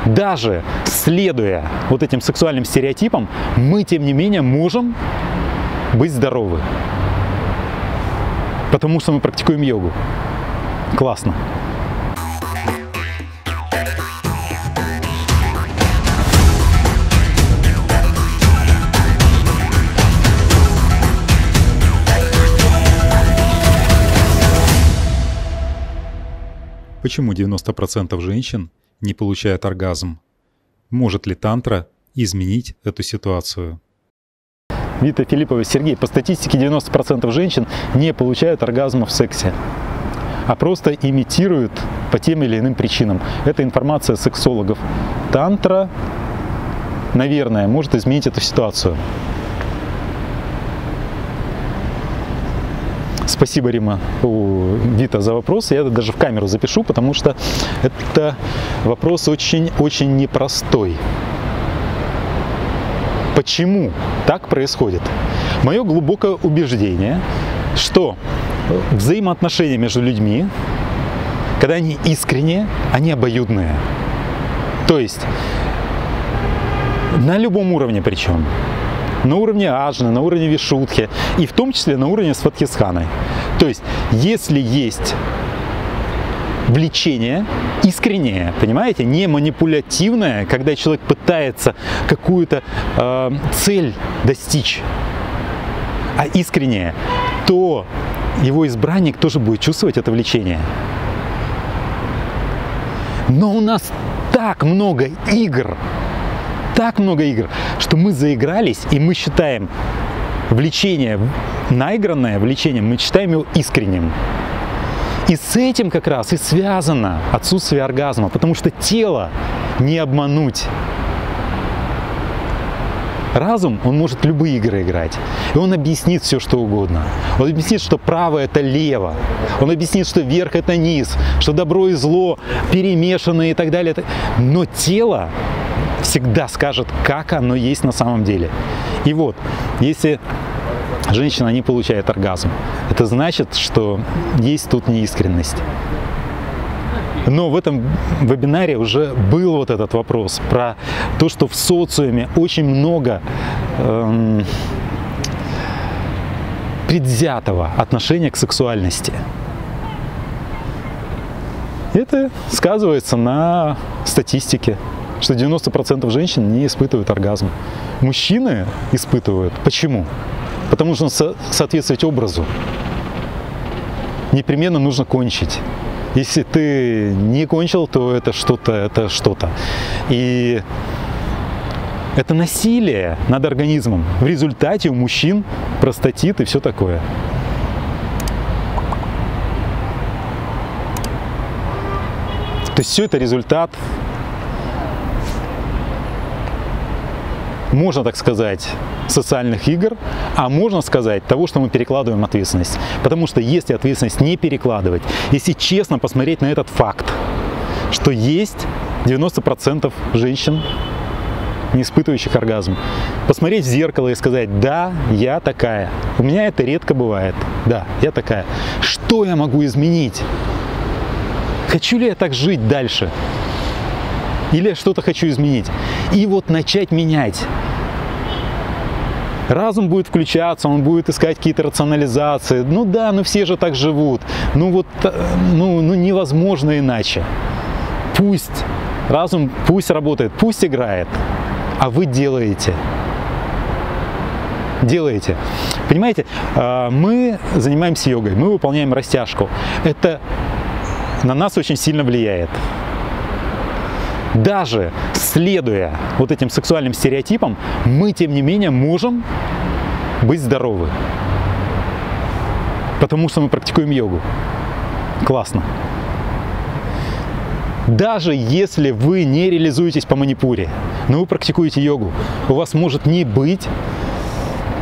даже следуя вот этим сексуальным стереотипам, мы, тем не менее, можем быть здоровы. Потому что мы практикуем йогу. Классно. Почему 90% женщин не получают оргазм? Может ли тантра изменить эту ситуацию? Вита Филиппова, Сергей, по статистике 90% женщин не получают оргазма в сексе, а просто имитируют по тем или иным причинам. Это информация сексологов. Тантра, наверное, может изменить эту ситуацию. Спасибо, Вита, за вопрос. Я это даже в камеру запишу, потому что это вопрос очень непростой. Почему так происходит? Мое глубокое убеждение, что взаимоотношения между людьми, когда они искренние, они обоюдные. То есть на любом уровне причем. На уровне аджны, на уровне вишудхи и в том числе на уровне сватхистханы. То есть, если есть влечение искреннее, понимаете, не манипулятивное, когда человек пытается какую-то цель достичь, а искреннее, то его избранник тоже будет чувствовать это влечение. Но у нас так много игр, что мы заигрались, и мы считаем влечение, наигранное влечение, мы считаем его искренним. И с этим как раз и связано отсутствие оргазма, потому что тело не обмануть. Разум, он может любые игры играть, и он объяснит все, что угодно. Он объяснит, что право – это лево, он объяснит, что верх – это низ, что добро и зло перемешаны и так далее. Но тело всегда скажет, как оно есть на самом деле. И вот, если женщина не получает оргазм, это значит, что есть тут неискренность. Но в этом вебинаре уже был вот этот вопрос про то, что в социуме очень много предвзятого отношения к сексуальности. Это сказывается на статистике, что 90% женщин не испытывают оргазм. Мужчины испытывают. Почему? Потому что нужно соответствовать образу. Непременно нужно кончить. Если ты не кончил, то это что-то. И это насилие над организмом. В результате у мужчин простатит и все такое. То есть все это результат, можно так сказать, социальных игр, а можно сказать того, что мы перекладываем ответственность. Потому что если ответственность не перекладывать, если честно посмотреть на этот факт, что есть 90% женщин, не испытывающих оргазм, посмотреть в зеркало и сказать: да, я такая, у меня это редко бывает, да, я такая. Что я могу изменить? Хочу ли я так жить дальше? Или я что-то хочу изменить? И вот начать менять. Разум будет включаться, он будет искать какие-то рационализации. Ну да, ну все же так живут. Ну вот, ну невозможно иначе. Пусть разум, пусть работает, пусть играет, а вы делаете. Делаете. Понимаете, мы занимаемся йогой, мы выполняем растяжку. Это на нас очень сильно влияет. Даже следуя вот этим сексуальным стереотипам, мы, тем не менее, можем быть здоровы. Потому что мы практикуем йогу. Классно. Даже если вы не реализуетесь по манипуре, но вы практикуете йогу, у вас может не быть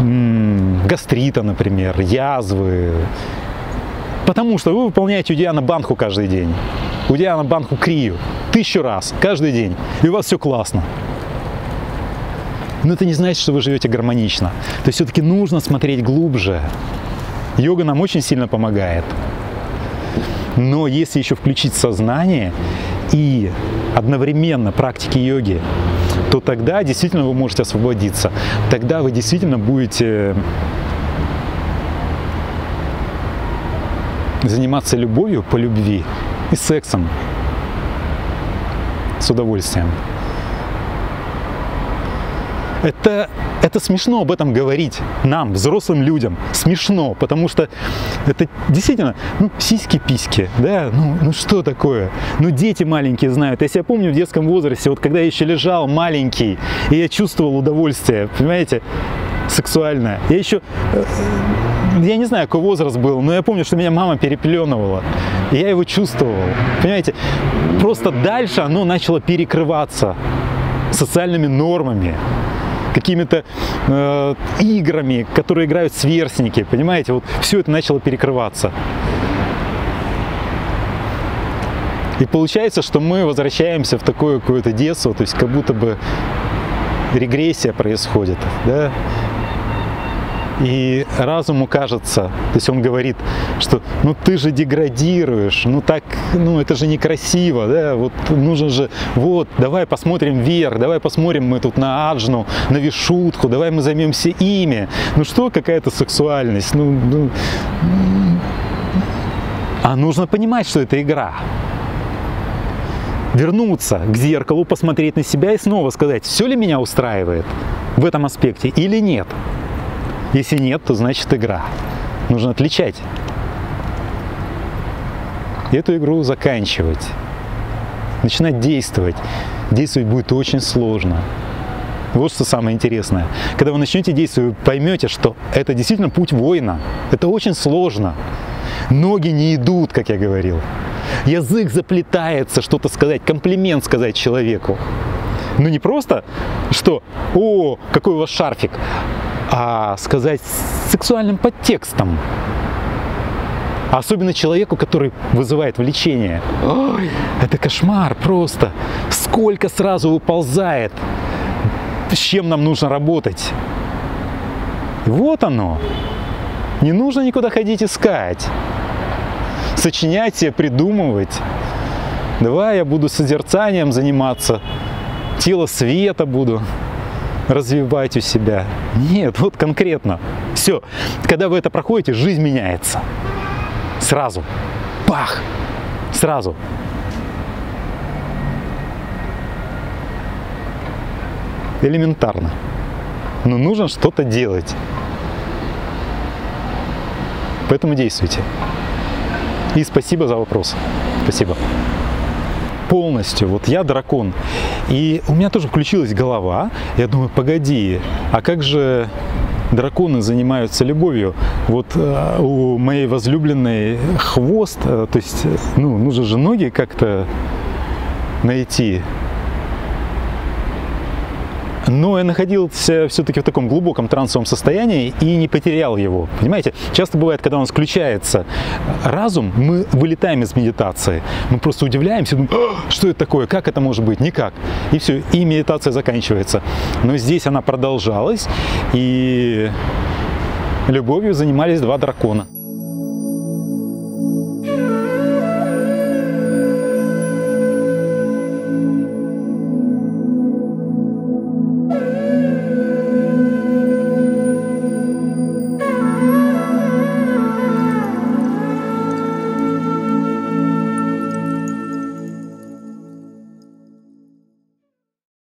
гастрита, например, язвы. Потому что вы выполняете Удьяна Бандху каждый день. Удьяна Бандху Крию 1000 раз, каждый день, и у вас все классно. Но это не значит, что вы живете гармонично. То есть все-таки нужно смотреть глубже. Йога нам очень сильно помогает. Но если еще включить сознание и одновременно практики йоги, то тогда действительно вы можете освободиться. Тогда вы действительно будете заниматься любовью по любви и сексом с удовольствием. Это смешно об этом говорить нам, взрослым людям. Смешно, потому что это действительно, сиськи-письки, да, ну что такое? Ну дети маленькие знают. Я себя помню в детском возрасте, вот когда я еще лежал маленький, и я чувствовал удовольствие, понимаете, сексуальное. Я не знаю, какой возраст был, но я помню, что меня мама перепеленывала. И я его чувствовал. Понимаете, просто дальше оно начало перекрываться социальными нормами, какими-то играми, которые играют сверстники. Понимаете, вот все это начало перекрываться. И получается, что мы возвращаемся в такое какое-то детство, то есть как будто бы регрессия происходит, да? И разуму кажется, то есть он говорит, что ты же деградируешь, это же некрасиво, да, вот нужно же, вот, давай посмотрим вверх, давай посмотрим мы тут на Аджну, на Вишудху, давай мы займемся ими. Что какая-то сексуальность? А нужно понимать, что это игра. Вернуться к зеркалу, посмотреть на себя и снова сказать, все ли меня устраивает в этом аспекте или нет. Если нет, то значит игра. Нужно отличать. И эту игру заканчивать. Начинать действовать. Действовать будет очень сложно. Вот что самое интересное. Когда вы начнете действовать, вы поймете, что это действительно путь воина. Это очень сложно. Ноги не идут, как я говорил. Язык заплетается, что-то сказать, комплимент сказать человеку. Не просто, что «О, какой у вас шарфик!», а сказать с сексуальным подтекстом. Особенно человеку, который вызывает влечение. Ой, это кошмар просто. Сколько сразу выползает. С чем нам нужно работать. Вот оно. Не нужно никуда ходить искать. Сочинять себе, придумывать. Давай я буду созерцанием заниматься. Тело света буду развивать у себя. Нет, вот конкретно. Все. Когда вы это проходите, жизнь меняется. Сразу. Пах! Сразу. Элементарно. Но нужно что-то делать. Поэтому действуйте. И спасибо за вопрос. Спасибо. Полностью. Вот я дракон. И у меня тоже включилась голова. Я думаю, погоди, а как же драконы занимаются любовью? Вот у моей возлюбленной хвост, то есть, нужно же ноги как-то найти. Но я находился все-таки в таком глубоком трансовом состоянии и не потерял его. Понимаете, часто бывает, когда у нас включается разум, мы вылетаем из медитации. Мы просто удивляемся, думаем, что это такое, как это может быть, никак. И все, и медитация заканчивается. Но здесь она продолжалась, и любовью занимались два дракона.